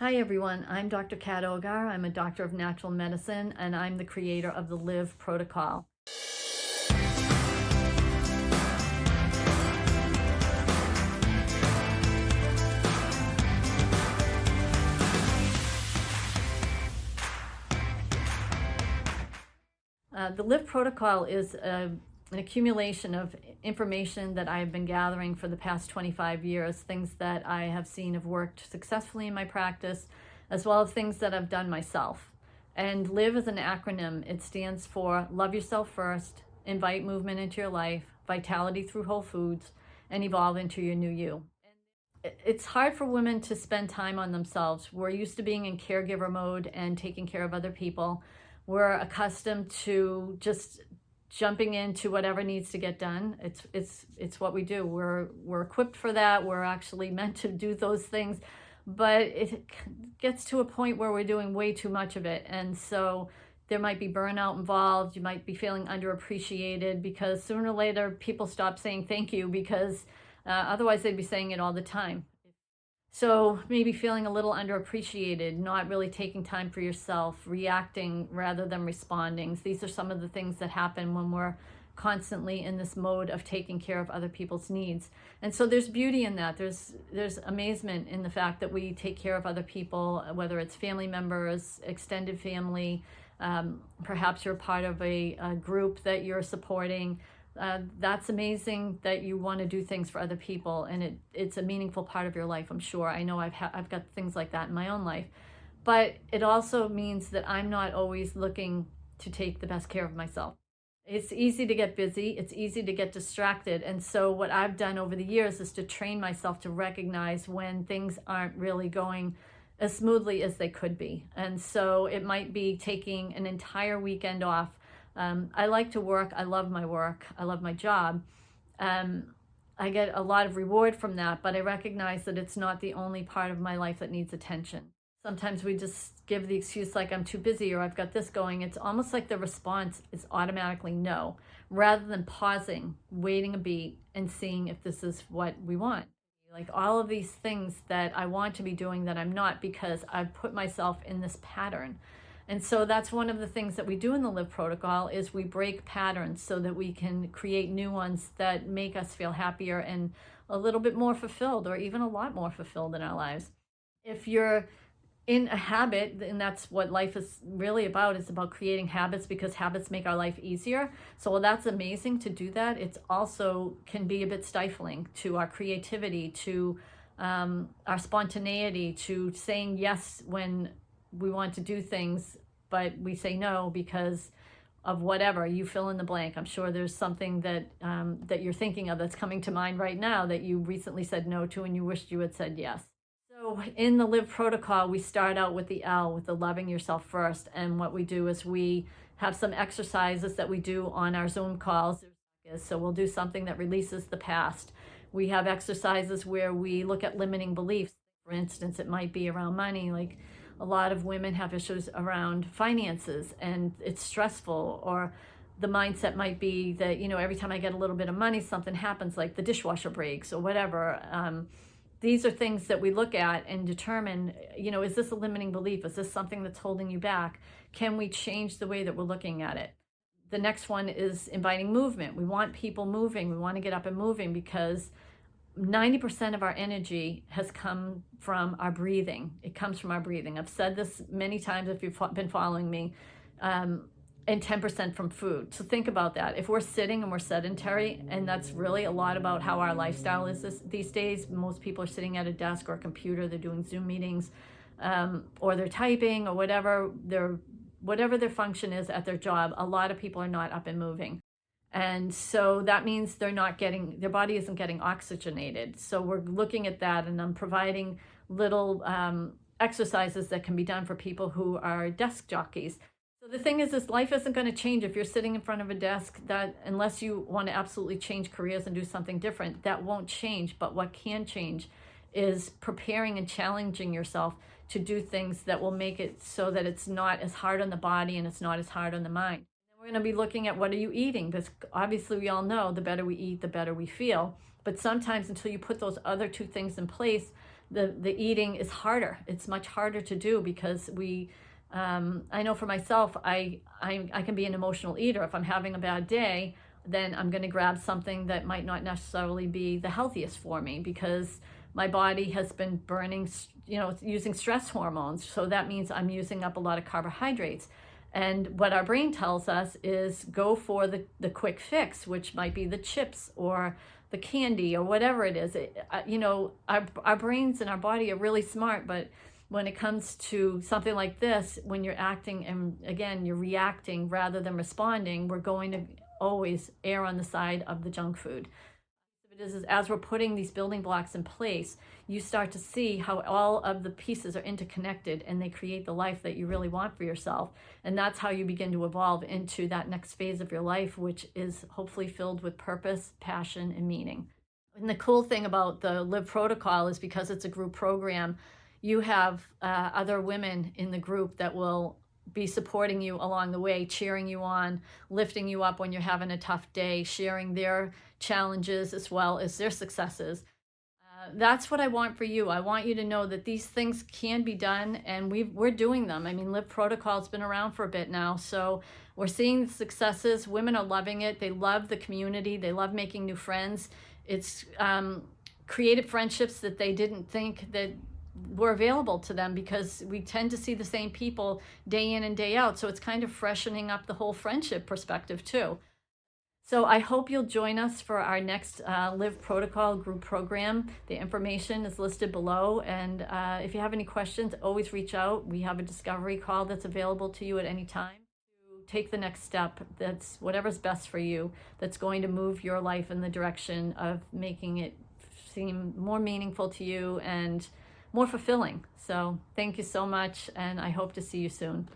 Hi everyone, I'm Dr. Kat Ogar. I'm a doctor of natural medicine and I'm the creator of the Live Protocol. The Live Protocol is an accumulation of information that I've been gathering for the past 25 years, things that I have seen have worked successfully in my practice, as well as things that I've done myself. And LIVE is an acronym. It stands for Love Yourself First, Invite Movement into Your Life, Vitality Through Whole Foods, and Evolve into Your New You. It's hard for women to spend time on themselves. We're used to being in caregiver mode and taking care of other people. We're accustomed to just jumping into whatever needs to get done. It's what we do. We're equipped for that. We're actually meant to do those things, but it gets to a point where we're doing way too much of it. And so there might be burnout involved. You might be feeling underappreciated because sooner or later people stop saying thank you because otherwise they'd be saying it all the time. So maybe feeling a little underappreciated, not really taking time for yourself, reacting rather than responding. These are some of the things that happen when we're constantly in this mode of taking care of other people's needs. And so there's beauty in that. There's amazement in the fact that we take care of other people, whether it's family members, extended family, perhaps you're part of a group that you're supporting. That's amazing that you want to do things for other people, and it's a meaningful part of your life. I'm sure. I know I've got things like that in my own life, but it also means that I'm not always looking to take the best care of myself. It's easy to get busy. It's easy to get distracted. And so what I've done over the years is to train myself to recognize when things aren't really going as smoothly as they could be. And so it might be taking an entire weekend off. I like to work. I love my work. I love my job. I get a lot of reward from that, but I recognize that it's not the only part of my life that needs attention. Sometimes we just give the excuse like I'm too busy or I've got this going. It's almost like the response is automatically no, rather than pausing, waiting a beat and seeing if this is what we want. Like all of these things that I want to be doing that I'm not because I've put myself in this pattern. And so that's one of the things that we do in the Live Protocol is we break patterns so that we can create new ones that make us feel happier and a little bit more fulfilled or even a lot more fulfilled in our lives. If you're in a habit, and that's what life is really about, it's about creating habits because habits make our life easier. So while that's amazing to do that, it's also can be a bit stifling to our creativity, to our spontaneity, to saying yes when we want to do things, but we say no because of whatever. You fill in the blank. I'm sure there's something that that you're thinking of that's coming to mind right now that you recently said no to and you wished you had said yes. So in the Live Protocol, we start out with the L, with the loving yourself first. And what we do is we have some exercises that we do on our Zoom calls. So we'll do something that releases the past. We have exercises where we look at limiting beliefs. For instance, it might be around money, like a lot of women have issues around finances and it's stressful, or the mindset might be that, every time I get a little bit of money, something happens, like the dishwasher breaks or whatever. These are things that we look at and determine, is this a limiting belief? Is this something that's holding you back? Can we change the way that we're looking at it? The next one is inviting movement. We want people moving. We want to get up and moving because 90% of our energy has come from our breathing. It comes from our breathing. I've said this many times if you've been following me, and 10% from food. So think about that. If we're sitting and we're sedentary, and that's really a lot about how our lifestyle is these days. Most people are sitting at a desk or a computer. They're doing Zoom meetings, or they're typing or whatever their function is at their job. A lot of people are not up and moving. And so that means their body isn't getting oxygenated. So we're looking at that, and I'm providing little exercises that can be done for people who are desk jockeys. So the thing is life isn't going to change if you're sitting in front of a desk, that unless you want to absolutely change careers and do something different, that won't change. But what can change is preparing and challenging yourself to do things that will make it so that it's not as hard on the body and it's not as hard on the mind. We're going to be looking at what are you eating, because obviously we all know the better we eat, the better we feel. But sometimes until you put those other two things in place, the eating is harder. It's much harder to do because I know for myself, I can be an emotional eater. If I'm having a bad day, then I'm going to grab something that might not necessarily be the healthiest for me because my body has been burning, using stress hormones. So that means I'm using up a lot of carbohydrates. And what our brain tells us is go for the quick fix, which might be the chips or the candy or whatever it is. Our brains and our body are really smart, but when it comes to something like this, when you're acting and again, you're reacting rather than responding, we're going to always err on the side of the junk food. It is as we're putting these building blocks in place, you start to see how all of the pieces are interconnected and they create the life that you really want for yourself. And that's how you begin to evolve into that next phase of your life, which is hopefully filled with purpose, passion, and meaning. And the cool thing about the Live Protocol is because it's a group program, you have other women in the group that will be supporting you along the way, cheering you on, lifting you up when you're having a tough day, sharing their challenges as well as their successes. That's what I want for you. I want you to know that these things can be done and we're doing them. I mean, Live Protocol's been around for a bit now, so we're seeing the successes. Women are loving it. They love the community. They love making new friends. It's created friendships that they didn't think that were available to them because we tend to see the same people day in and day out. So it's kind of freshening up the whole friendship perspective too. So I hope you'll join us for our next Live Protocol group program. The information is listed below. And if you have any questions, always reach out. We have a discovery call that's available to you at any time. Take the next step. That's whatever's best for you. That's going to move your life in the direction of making it seem more meaningful to you and more fulfilling. So thank you so much, and I hope to see you soon.